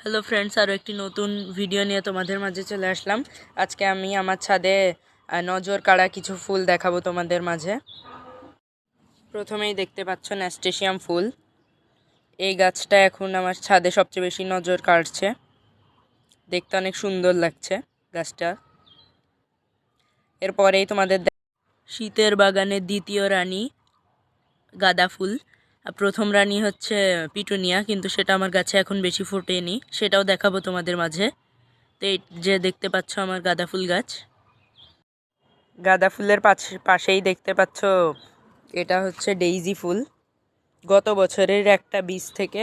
Hello friends, আরও একটি নতুন ভিডিও নিয়ে তোমাদের মাঝে চলে আসলাম। আজকে আমি আমার ছাদে নজর কাড়া কিছু ফুল দেখাবো তোমাদের মাঝে। প্রথমেই দেখতে পাচ্ছ ন্যাস্টেশিয়াম ফুল। এই গাছটা এখন আমার ছাদে সবচেয়ে বেশি নজর কাড়ছে, দেখতে অনেক সুন্দর লাগছে গাছটা। এরপরেই তোমাদের শীতের বাগানের দ্বিতীয় রানী গাঁদা ফুল। প্রথম রানী হচ্ছে পিটুনিয়া, কিন্তু সেটা আমার গাছে এখন বেশি ফোটেনি, সেটাও দেখাবো তোমাদের মাঝে। তো এই যে দেখতে পাচ্ছ আমার গাঁদা ফুল গাছ, গাঁদা ফুলের পাশেই দেখতে পাচ্ছ এটা হচ্ছে ডেইজি ফুল। গত বছরের একটা বীজ থেকে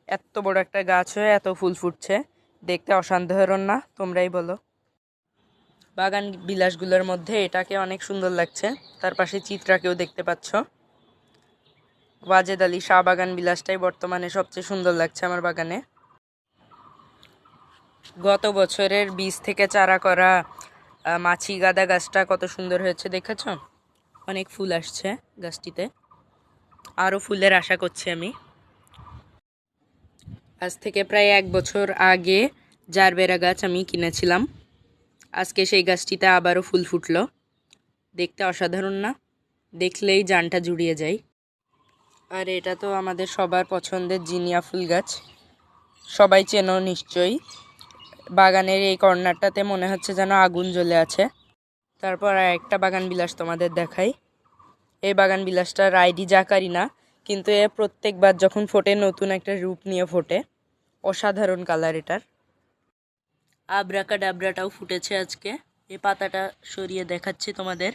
এত বড় একটা গাছ হয়ে এত ফুল ফুটছে, দেখতে অসাধারণ না? তোমরাই বলো। বাগান বিলাসগুলোর মধ্যে এটাকে অনেক সুন্দর লাগছে। তার পাশে চিত্রাকেও দেখতে পাচ্ছ। ওয়াজেদ আলী শাহ বাগান বিলাসটাই বর্তমানে সবচেয়ে সুন্দর লাগছে আমার বাগানে। গত বছরের বীজ থেকে চারা করা মাছি গাঁদা গাছটা কত সুন্দর হয়েছে দেখেছ? অনেক ফুল আসছে গাছটিতে, আরও ফুলের আশা করছি আমি। আজ থেকে প্রায় 1 বছর আগে জারবেরা গাছ আমি কিনেছিলাম। আজকে সেই গাছটিতে আবারও ফুল ফুটলো, দেখতে অসাধারণ না? দেখলেই জানটা জুড়িয়ে যায়। আর এটা তো আমাদের সবার পছন্দের জিনিয়া ফুল গাছ, সবাই চেনো নিশ্চয়ই। বাগানের এই কর্নারটাতে মনে হচ্ছে যেন আগুন জ্বলে আছে। তারপর আর একটা বাগান বিলাস তোমাদের দেখাই। এই বাগান বিলাসটার আইডি জাকারি না, কিন্তু এ প্রত্যেকবার যখন ফোটে নতুন একটা রূপ নিয়ে ফোটে। অসাধারণ কালার এটার। আব্রাকা ডাবরাটাও ফুটেছে আজকে। এই পাতাটা সরিয়ে দেখাচ্ছি তোমাদের,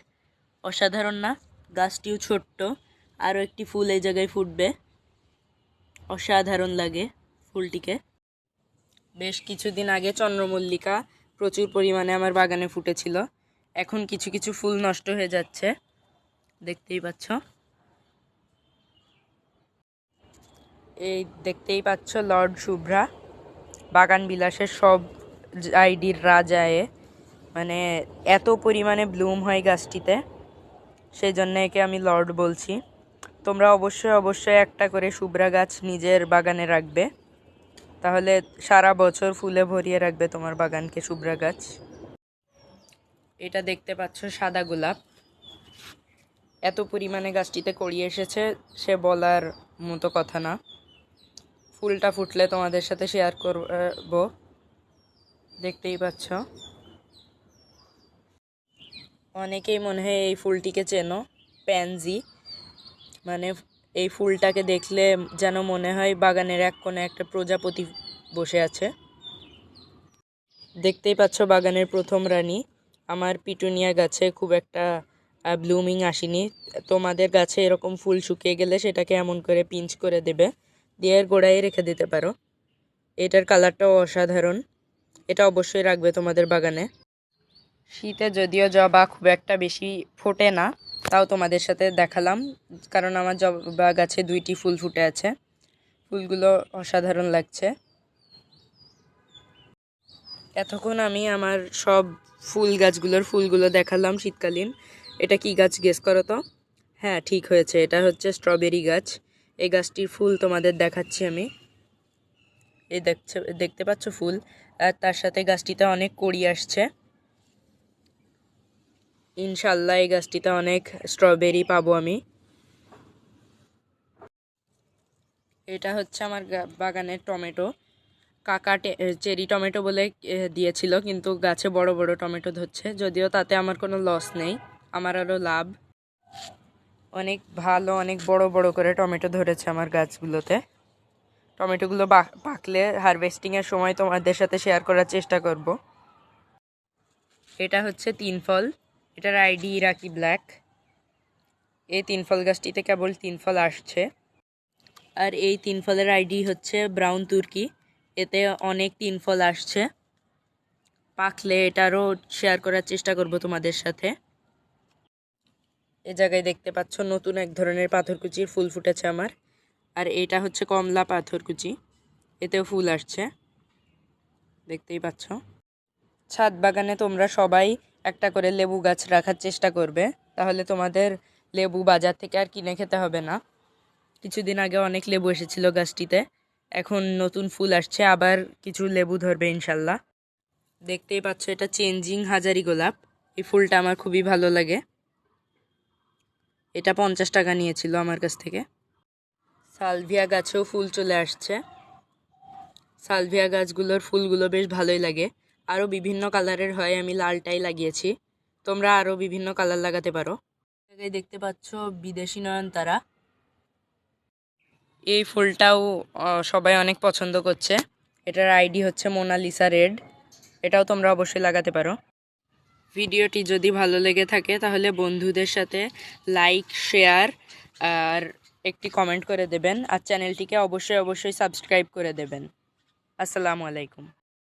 অসাধারণ না? গাছটিও ছোট্ট, আরও একটি ফুল এই জায়গায় ফুটবে, অসাধারণ লাগে ফুলটিকে। বেশ কিছুদিন আগে চন্দ্রমল্লিকা প্রচুর পরিমাণে আমার বাগানে ফুটেছিল, এখন কিছু কিছু ফুল নষ্ট হয়ে যাচ্ছে, দেখতেই পাচ্ছ। এই দেখতেই পাচ্ছ লর্ড শুভ্রা, বাগান বিলাসের সব আইডির রাজায়ে। মানে এত পরিমাণে ব্লুম হয় গাছটিতে, সেই জন্য একে আমি লর্ড বলছি। তোমরা অবশ্যই অবশ্যই একটা করে শুভ্রা গাছ নিজের বাগানে রাখবে, তাহলে সারা বছর ফুলে ভরিয়ে রাখবে তোমার বাগানকে শুভ্রা গাছ। এটা দেখতে পাচ্ছ সাদা গোলাপ, এত পরিমাণে গাছটিতে কড়ি এসেছে সে বলার মতো কথা না। ফুলটা ফুটলে তোমাদের সাথে শেয়ার করব, দেখতেই পাচ্ছ। অনেকেই মনে হয় এই ফুলটিকে চেনো, প্যানজি। মানে এই ফুলটাকে দেখলে যেন মনে হয় বাগানের এক কোণে একটা প্রজাপতি বসে আছে। দেখতেই পাচ্ছ বাগানের প্রথম রানী। আমার পিটুনিয়া গাছে খুব একটা ব্লুমিং আসেনি। তোমাদের গাছে এরকম ফুল শুকিয়ে গেলে সেটাকে এমন করে পিঞ্চ করে দেবে, দিয়ে এর গোড়ায় রেখে দিতে পারো। এটার কালারটাও অসাধারণ, এটা অবশ্যই রাখবে তোমাদের বাগানে। শীতে যদিও জবা খুব একটা বেশি ফোটে না, তাও তোমাদের সাথে দেখালাম, কারণ আমার জবা গাছে 2টি ফুল ফুটে আছে। ফুলগুলো অসাধারণ লাগছে। এতক্ষণ আমি আমার সব ফুলগুলো দেখালাম শীতকালীন। এটা কি গাছ গেস করো তো? হ্যাঁ, ঠিক হয়েছে, এটা হচ্ছে স্ট্রবেরি গাছ। এই গাছটির ফুল তোমাদের দেখাচ্ছি আমি। এই দেখতে পাচ্ছ ফুল, আর তার সাথে গাছটিতে অনেক কড়ি আসছে। ইনশাল্লাহ এই গাছটিতে অনেক স্ট্রবেরি পাবো আমি। এটা হচ্ছে আমার বাগানের টমেটো। কাকা চেরি টমেটো বলে দিয়েছিল, কিন্তু গাছে বড় বড় টমেটো ধরছে, যদিও তাতে আমার কোনো লস নেই, আমার আরও লাভ। অনেক ভালো, অনেক বড় বড় করে টমেটো ধরেছে আমার গাছগুলোতে। টমেটোগুলো পাকলে হারভেস্টিংয়ের সময় তোমাদের সাথে শেয়ার করার চেষ্টা করব। এটা হচ্ছে 3 ফল, এটার আইডি ইরাকি ব্ল্যাক। এই 3 ফল গাছটিতে কেবল 3 ফল আসছে। আর এই 3 ফলের আইডি হচ্ছে ব্রাউন তুর্কি, এতে অনেক 3 ফল আসছে। পাকলে এটারও শেয়ার করার চেষ্টা করব তোমাদের সাথে। এ জায়গায় দেখতে পাচ্ছ নতুন এক ধরনের পাথরকুচির ফুল ফুটেছে আমার। আর এটা হচ্ছে কমলা পাথরকুচি, এতেও ফুল আসছে, দেখতেই পাচ্ছ। ছাদ বাগানে তোমরা সবাই একটা করে লেবু গাছ রাখার চেষ্টা করবে, তাহলে তোমাদের লেবু বাজার থেকে আর কিনে খেতে হবে না। কিছুদিন আগে অনেক লেবু এসেছিল গাছটিতে, এখন নতুন ফুল আসছে, আবার কিছু লেবু ধরবে ইনশাল্লাহ। দেখতেই পাচ্ছ এটা চেঞ্জিং হাজারি গোলাপ। এই ফুলটা আমার খুবই ভালো লাগে। এটা 50 টাকা নিয়েছিল আমার কাছ থেকে। সালভিয়া গাছেও ফুল চলে আসছে। সালভিয়া গাছগুলোর ফুলগুলো বেশ ভালোই লাগে। আরও বিভিন্ন কালারের হয়, আমি লালটাই লাগিয়েছি। তোমরা আরও বিভিন্ন কালার লাগাতে পারো। দেখতে পাচ্ছ বিদেশি নয়নতারা। এই ফুলটাও সবাই অনেক পছন্দ করছে। এটার আইডি হচ্ছে মোনালিসা রেড। এটাও তোমরা অবশ্যই লাগাতে পারো। ভিডিওটি যদি ভালো লেগে থাকে তাহলে বন্ধুদের সাথে লাইক, শেয়ার আর একটি কমেন্ট করে দেবেন। আর চ্যানেলটিকে অবশ্যই সাবস্ক্রাইব করে দেবেন। আসসালামু আলাইকুম।